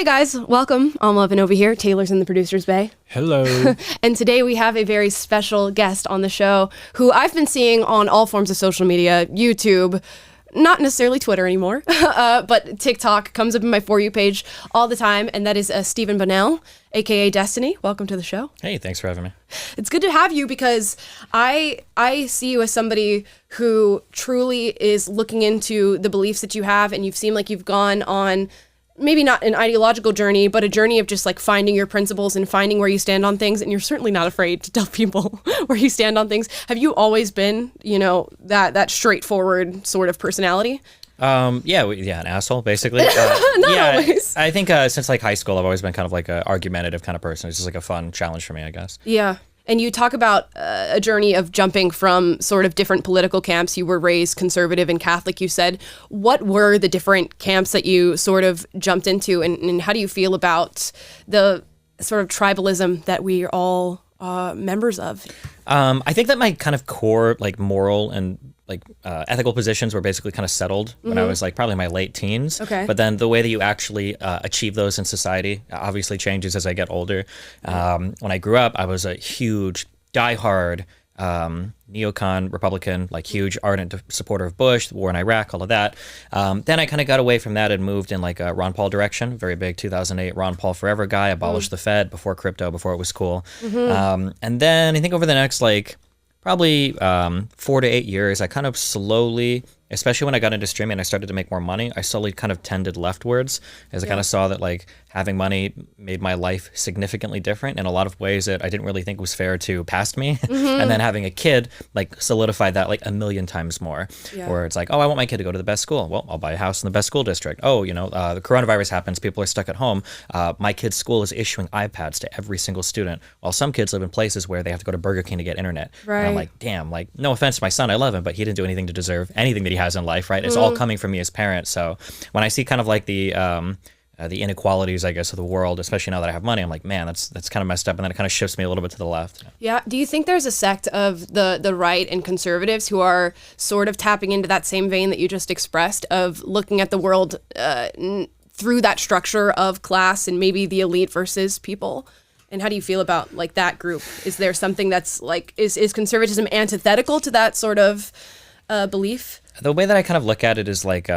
Hey guys, welcome. Amala and over here. Taylor's in the producer's bay. Hello. And today we have a very special guest on the show who I've been seeing on all forms of social media, YouTube, not necessarily Twitter anymore, but TikTok comes up in my For You page all the time, and that is Steven Bonnell, aka Destiny. Welcome to the show. Hey, thanks for having me. It's good to have you because I see you as somebody who truly is looking into the beliefs that you have, and you've seemed like you've gone on maybe not an ideological journey, but a journey of just like finding your principles and finding where you stand on things. And you're certainly not afraid to tell people where you stand on things. Have you always been, that straightforward sort of personality? An asshole, basically. Always. I think since like high school, I've always been kind of like an argumentative kind of person. It's just like a fun challenge for me, I guess. Yeah. And you talk about a journey of jumping from sort of different political camps. You were raised conservative and Catholic, you said. What were the different camps that you sort of jumped into, and how do you feel about the sort of tribalism that we are all members of? I think that my kind of core like moral and ethical positions were basically kind of settled when I was like probably in my late teens. Okay. But then the way that you actually achieve those in society obviously changes as I get older. When I grew up, I was a huge, diehard neocon Republican, like huge ardent supporter of Bush, the war in Iraq, all of that. Then I kind of got away from that and moved in like a Ron Paul direction, very big 2008 Ron Paul forever guy, abolished the Fed before crypto, before it was cool. And then I think over the next probably 4 to 8 years, I kind of slowly, especially when I got into streaming and I started to make more money, I slowly kind of tended leftwards as I kind of saw that like having money made my life significantly different in a lot of ways that I didn't really think was fair to past me. And then having a kid like solidified that like a million times more, where it's like, oh, I want my kid to go to the best school. Well, I'll buy a house in the best school district. Oh, the coronavirus happens. People are stuck at home. My kid's school is issuing iPads to every single student, while some kids live in places where they have to go to Burger King to get internet. Right. And I'm like, damn, like no offense to my son, I love him, but he didn't do anything to deserve anything that he has in life, right? It's all coming from me as parents. So when I see kind of like the inequalities, I guess, of the world, especially now that I have money, I'm like, man, that's kind of messed up, and then it kind of shifts me a little bit to the left. Yeah. Do you think there's a sect of the right and conservatives who are sort of tapping into that same vein that you just expressed of looking at the world through that structure of class and maybe the elite versus people? And how do you feel about like that group? Is there something that's like, is conservatism antithetical to that sort of belief? The way that I kind of look at it is like,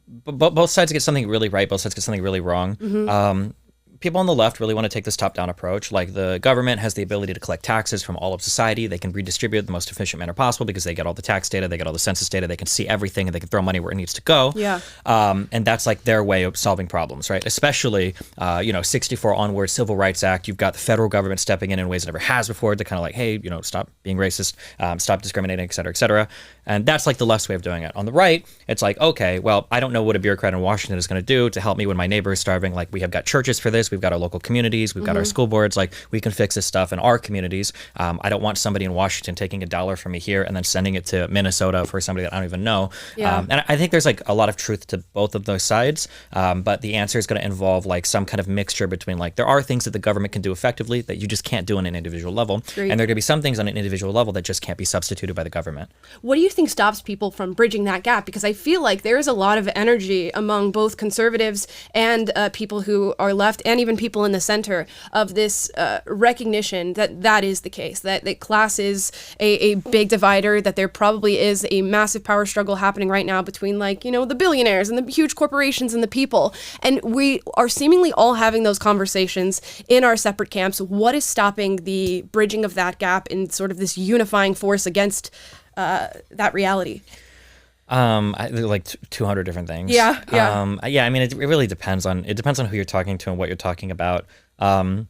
both sides get something really right, both sides get something really wrong. People on the left really want to take this top-down approach. Like the government has the ability to collect taxes from all of society. They can redistribute it the most efficient manner possible because they get all the tax data, they get all the census data, they can see everything, and they can throw money where it needs to go. Yeah. And that's like their way of solving problems, right? Especially, 64 onward, Civil Rights Act. You've got the federal government stepping in ways it never has before to kind of like, hey, stop being racist, stop discriminating, et cetera, et cetera. And that's like the left's way of doing it. On the right, it's like, okay, well, I don't know what a bureaucrat in Washington is going to do to help me when my neighbor is starving. Like we have got churches for this. We've got our local communities. We've got our school boards. Like we can fix this stuff in our communities. I don't want somebody in Washington taking $1 from me here and then sending it to Minnesota for somebody that I don't even know. Yeah. And I think there's like a lot of truth to both of those sides. But the answer is going to involve like some kind of mixture between like there are things that the government can do effectively that you just can't do on an individual level. Great. And there are going to be some things on an individual level that just can't be substituted by the government. What do you think stops people from bridging that gap? Because I feel like there is a lot of energy among both conservatives and people who are left, and even people in the center, of this recognition that is the case, that class is a big divider, that there probably is a massive power struggle happening right now between the billionaires and the huge corporations and the people. And we are seemingly all having those conversations in our separate camps. What is stopping the bridging of that gap in sort of this unifying force against that reality? Like 200 different things. Yeah. I mean, it really depends on who you're talking to and what you're talking about. Sorry,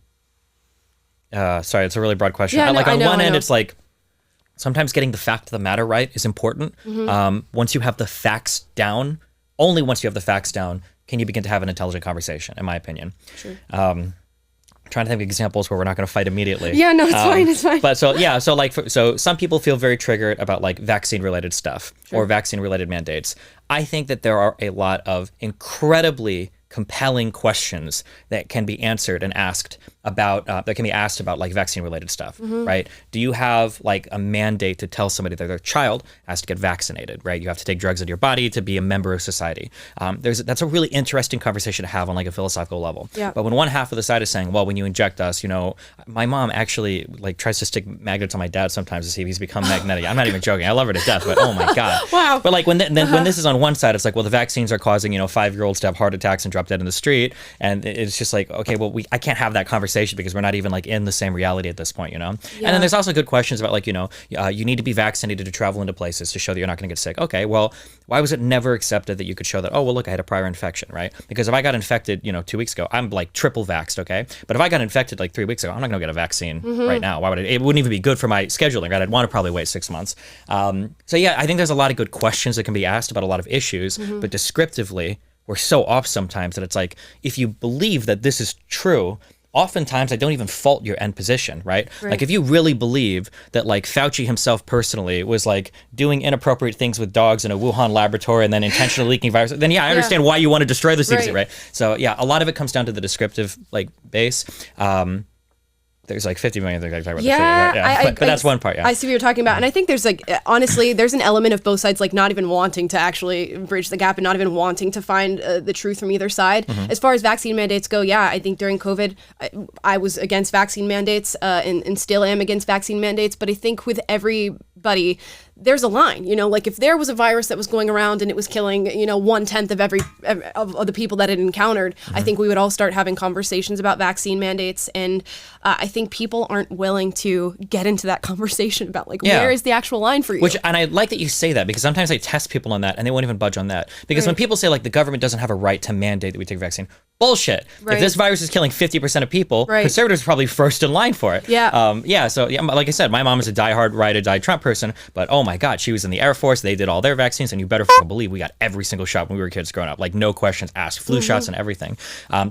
it's a really broad question. Yeah, no, on one end, know. it's like sometimes getting the fact of the matter right is important. Once you have the facts down, only once you have the facts down can you begin to have an intelligent conversation, in my opinion. Sure. Trying to think of examples where we're not going to fight immediately. Yeah, no, it's fine. But so some people feel very triggered about like vaccine related stuff or vaccine related mandates. I think that there are a lot of incredibly compelling questions that can be answered and asked about that can be asked about like vaccine related stuff, right? Do you have like a mandate to tell somebody that their child has to get vaccinated, right? You have to take drugs into your body to be a member of society. That's a really interesting conversation to have on like a philosophical level. Yeah. But when one half of the side is saying, well, when you inject us, you know, my mom actually like tries to stick magnets on my dad sometimes to see if he's become magnetic. I'm not even joking. I love her to death, but oh my God. Wow. But like when this is on one side, it's like, well, the vaccines are causing, you know, 5-year-olds to have heart attacks and drop dead in the street. And it's just like, okay, well, I can't have that conversation because we're not even like in the same reality at this point, you know? Yeah. And then there's also good questions about like, you know, you need to be vaccinated to travel into places to show that you're not going to get sick. Okay, well, why was it never accepted that you could show that, oh, well, look, I had a prior infection, right? Because if I got infected, you know, 2 weeks ago, I'm like triple vaxxed, okay? But if I got infected like 3 weeks ago, I'm not going to get a vaccine right now. Why would it wouldn't even be good for my scheduling, right? I'd want to probably wait 6 months. So yeah, I think there's a lot of good questions that can be asked about a lot of issues, but descriptively, we're so off sometimes that it's like, if you believe that this is true, oftentimes I don't even fault your end position, right? Like if you really believe that like Fauci himself personally was like doing inappropriate things with dogs in a Wuhan laboratory and then intentionally leaking virus, then yeah, I understand why you want to destroy the CDC, right? So yeah, a lot of it comes down to the descriptive like base. There's like 50 million things I can talk about. But that's one part. Yeah, I see what you're talking about, and I think there's like honestly, there's an element of both sides like not even wanting to actually bridge the gap and not even wanting to find the truth from either side. As far as vaccine mandates go, yeah, I think during COVID, I was against vaccine mandates and still am against vaccine mandates. But I think with everybody, there's a line, you know, like if there was a virus that was going around and it was killing, you know, 1/10 of every of the people that it encountered, I think we would all start having conversations about vaccine mandates. And I think people aren't willing to get into that conversation about like, where is the actual line for you? And I like that you say that because sometimes I test people on that and they won't even budge on that. Because when people say like the government doesn't have a right to mandate that we take a vaccine, bullshit. If this virus is killing 50% of people, conservatives are probably first in line for it. So like I said, my mom is a diehard ride or die Trump person, but oh my God, she was in the Air Force. They did all their vaccines, and you better believe we got every single shot when we were kids growing up, like no questions asked, flu shots and everything.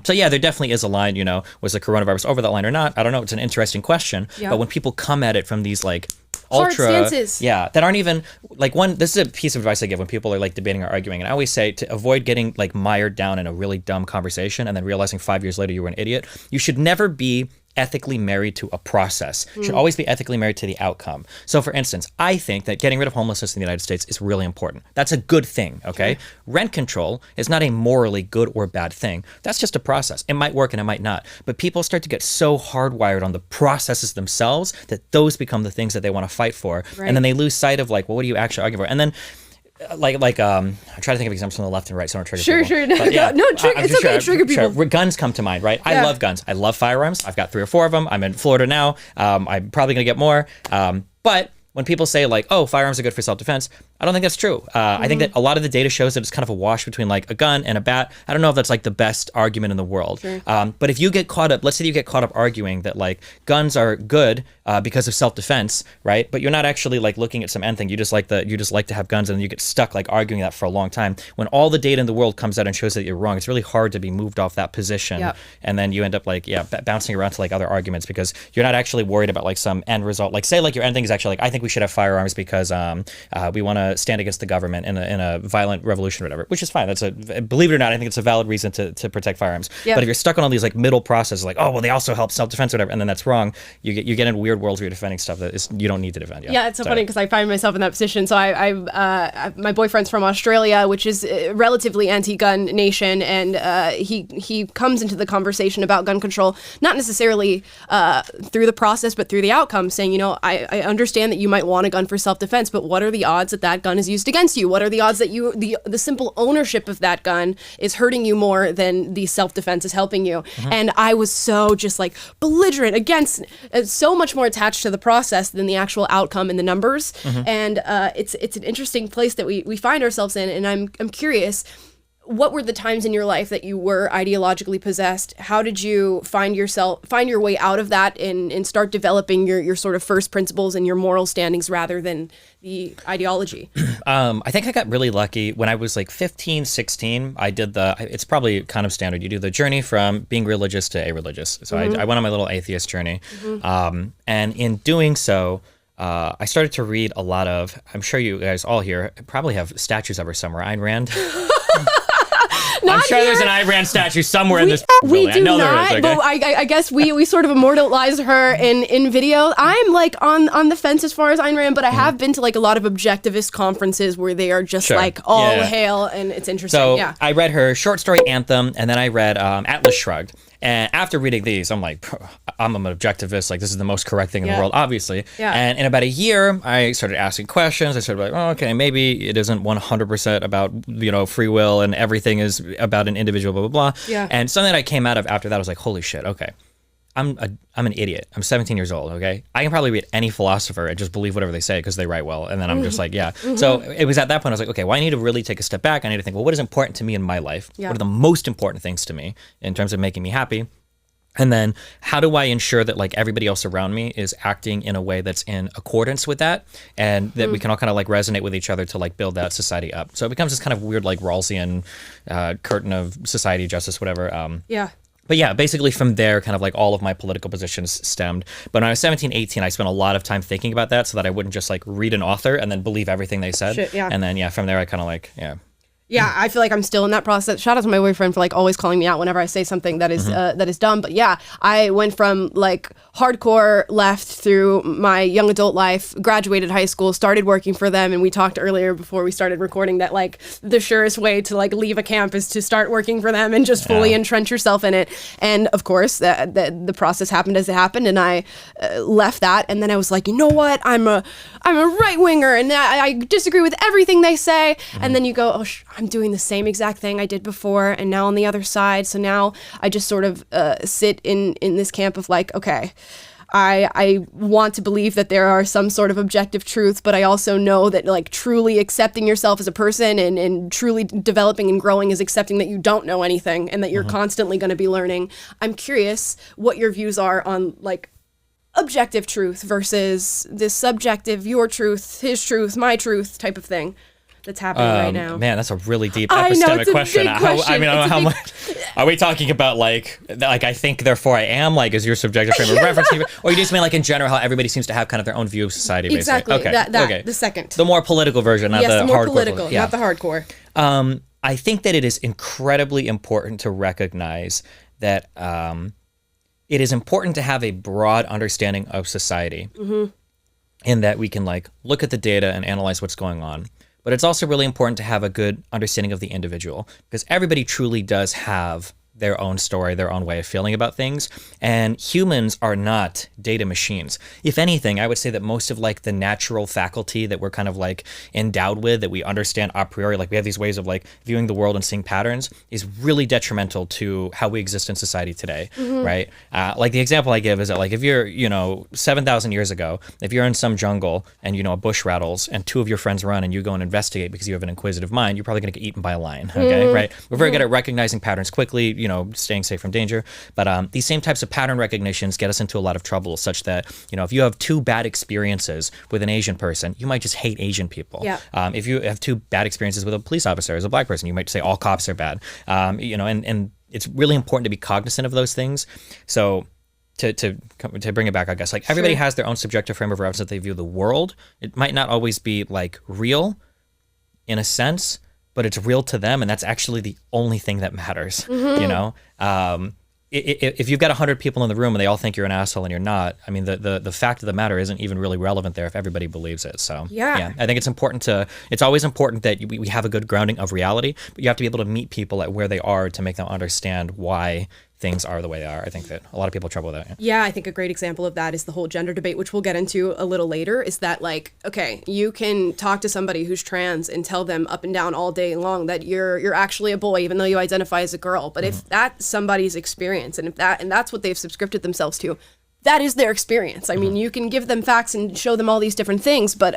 So yeah, there definitely is a line, you know, was the coronavirus over that line or not? I don't know. It's an interesting question, but when people come at it from these like ultra stances. That aren't even like this is a piece of advice I give when people are like debating or arguing, and I always say to avoid getting like mired down in a really dumb conversation and then realizing 5 years later you were an idiot, you should never be ethically married to a process. Should always be ethically married to the outcome. So for instance, I think that getting rid of homelessness in the United States is really important. That's a good thing, okay? Rent control is not a morally good or bad thing. That's just a process. It might work and it might not. But people start to get so hardwired on the processes themselves that those become the things that they want to fight for. And then they lose sight of like, well, what are you actually arguing for? And then I'm trying to think of examples from the left and right, so I don't trigger people. It's okay to trigger people. Guns come to mind, right? I love guns. I love firearms. I've got 3 or 4 of them. I'm in Florida now. I'm probably going to get more. But when people say like, oh, firearms are good for self-defense, I don't think that's true. I think that a lot of the data shows that it's kind of a wash between like a gun and a bat. I don't know if that's like the best argument in the world. But if you get caught up, let's say you get caught up arguing that like guns are good because of self-defense, right? But you're not actually like looking at some end thing. You just like to have guns, and then you get stuck like arguing that for a long time. When all the data in the world comes out and shows that you're wrong, it's really hard to be moved off that position. And then you end up like bouncing around to like other arguments because you're not actually worried about like some end result. Like say like your end thing is actually like, I think we should have firearms because we want to stand against the government in a violent revolution or whatever, which is fine. Believe it or not, I think it's a valid reason to protect firearms. But if you're stuck on all these like middle processes, like, oh, well, they also help self-defense or whatever, and then that's wrong, you get in weird worlds where you're defending stuff that you don't need to defend. It's so funny because I find myself in that position. So my boyfriend's from Australia, which is a relatively anti-gun nation, and he comes into the conversation about gun control, not necessarily through the process, but through the outcome, saying, you know, I understand that you might want a gun for self-defense, but what are the odds that gun is used against you? What are the odds that the simple ownership of that gun is hurting you more than the self-defense is helping you? And I was so just like belligerent against, so much more attached to the process than the actual outcome and the numbers. And it's an interesting place that we find ourselves in, and I'm curious, what were the times in your life that you were ideologically possessed? How did you find your way out of that and start developing your sort of first principles and your moral standings rather than the ideology? I think I got really lucky when I was like 15, 16. I did it's probably kind of standard. You do the journey from being religious to a-religious. So I went on my little atheist journey. And in doing so, I started to read a lot of, I'm sure you guys all here probably have statues of her somewhere, Ayn Rand. I'm sure here. there's an Ayn Rand statue somewhere in this We building. do I know not, there is. Okay? but I guess we sort of immortalize her in video. I'm like on the fence as far as Ayn Rand, but I have been to like a lot of objectivist conferences where they are just Sure. like all Yeah. hail, and it's interesting. So yeah. I read her short story Anthem, and then I read Atlas Shrugged. And after reading these, I'm like, I'm an objectivist. Like, this is the most correct thing in the world, obviously. Yeah. And in about a year, I started asking questions. I started like, oh, okay, maybe it isn't 100% about, free will and everything is about an individual, blah, blah, blah. Yeah. And something that I came out of after that was like, holy shit, okay. I'm an idiot. I'm 17 years old, okay? I can probably read any philosopher and just believe whatever they say because they write well. And then I'm just like, yeah. So it was at that point I was like, okay, well, I need to really take a step back. I need to think, well, what is important to me in my life? Yeah. What are the most important things to me in terms of making me happy? And then how do I ensure that like everybody else around me is acting in a way that's in accordance with that and that we can all kind of like resonate with each other to like build that society up. So it becomes this kind of weird like Rawlsian curtain of society, justice, whatever. Yeah. But yeah, basically from there, kind of like all of my political positions stemmed. But when I was 17, 18, I spent a lot of time thinking about that so that I wouldn't just like read an author and then believe everything they said. Shit, yeah. And then, yeah, from there I kind of like, yeah. Yeah, I feel like I'm still in that process. Shout out to my boyfriend for like always calling me out whenever I say something that is that is dumb. But yeah, I went from like hardcore left through my young adult life, graduated high school, started working for them, and we talked earlier before we started recording that like the surest way to like leave a camp is to start working for them and just fully entrench yourself in it. And of course, the process happened as it happened, and I left that, and then I was like, you know what? I'm a right winger, and I disagree with everything they say. And then you go, oh. I'm doing the same exact thing I did before and now on the other side. So now I just sort of sit in this camp of like, okay, I want to believe that there are some sort of objective truth, but I also know that like truly accepting yourself as a person and truly developing and growing is accepting that you don't know anything and that you're constantly going to be learning. I'm curious what your views are on like objective truth versus this subjective, your truth, his truth, my truth type of thing that's happening right now. Man, that's a really deep I know, epistemic it's a question. big question. I mean, I don't know how much. Are we talking about like I think, therefore I am, like, is your subjective frame of reference? Or you just mean like in general how everybody seems to have kind of their own view of society, basically? Exactly. Okay. That okay. the second. The more political version, not yes, the more hardcore. political, Yeah. not the hardcore. I think that it is incredibly important to recognize that it is important to have a broad understanding of society in that we can like look at the data and analyze what's going on. But it's also really important to have a good understanding of the individual because everybody truly does have their own story, their own way of feeling about things. And humans are not data machines. If anything, I would say that most of like the natural faculty that we're kind of like endowed with, that we understand a priori, like we have these ways of like viewing the world and seeing patterns, is really detrimental to how we exist in society today, right? Like the example I give is that like if you're, 7,000 years ago, if you're in some jungle and, a bush rattles and two of your friends run and you go and investigate because you have an inquisitive mind, you're probably going to get eaten by a lion, okay, right? We're very good at recognizing patterns quickly, staying safe from danger. But these same types of pattern recognitions get us into a lot of trouble, such that, if you have two bad experiences with an Asian person, you might just hate Asian people. Yeah. If you have two bad experiences with a police officer as a black person, you might say all cops are bad. And it's really important to be cognizant of those things. So to bring it back, I guess, like everybody has their own subjective frame of reference that they view the world. It might not always be like real in a sense, but it's real to them, and that's actually the only thing that matters, If you've got 100 people in the room and they all think you're an asshole and you're not, I mean, the fact of the matter isn't even really relevant there if everybody believes it. So, yeah, I think it's always important that we have a good grounding of reality, but you have to be able to meet people at where they are to make them understand why things are the way they are. I think that a lot of people have trouble with that. Yeah, I think a great example of that is the whole gender debate, which we'll get into a little later, is that like, okay, you can talk to somebody who's trans and tell them up and down all day long that you're actually a boy, even though you identify as a girl. But if that's somebody's experience and that's what they've subscribed themselves to, that is their experience. I mean, you can give them facts and show them all these different things, but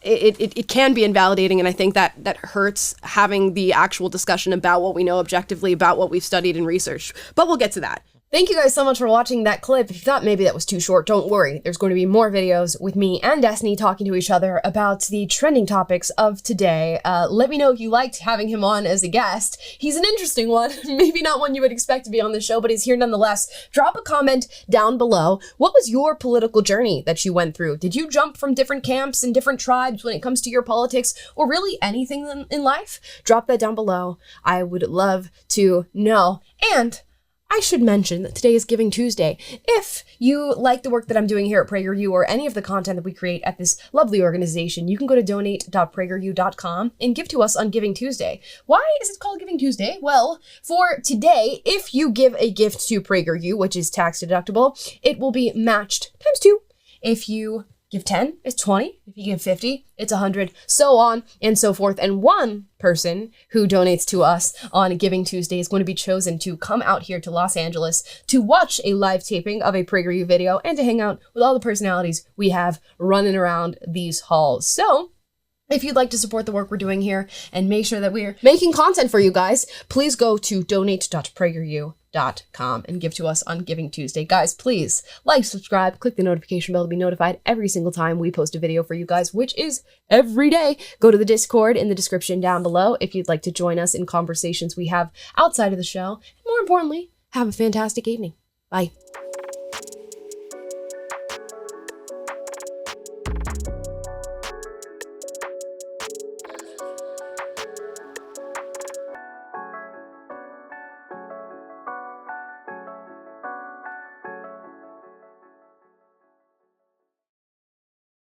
it can be invalidating, and I think that hurts having the actual discussion about what we know objectively, about what we've studied and researched. But we'll get to that. Thank you guys so much for watching that clip. If you thought maybe that was too short, don't worry. There's going to be more videos with me and Destiny talking to each other about the trending topics of today. Let me know if you liked having him on as a guest. He's an interesting one. Maybe not one you would expect to be on the show, but he's here nonetheless. Drop a comment down below. What was your political journey that you went through? Did you jump from different camps and different tribes when it comes to your politics, or really anything in life? Drop that down below. I would love to know. And I should mention that today is Giving Tuesday. If you like the work that I'm doing here at PragerU or any of the content that we create at this lovely organization, you can go to donate.prageru.com and give to us on Giving Tuesday. Why is it called Giving Tuesday? Well, for today, if you give a gift to PragerU, which is tax deductible, it will be matched times 2. If you give 10, it's 20. If you give 50, it's 100, so on and so forth. And one person who donates to us on Giving Tuesday is going to be chosen to come out here to Los Angeles to watch a live taping of a PragerU video and to hang out with all the personalities we have running around these halls. So if you'd like to support the work we're doing here and make sure that we're making content for you guys, please go to donate.prageru.com and give to us on Giving Tuesday. Guys, please like, subscribe, click the notification bell to be notified every single time we post a video for you guys, which is every day. Go to the Discord in the description down below if you'd like to join us in conversations we have outside of the show. And more importantly, have a fantastic evening. Bye.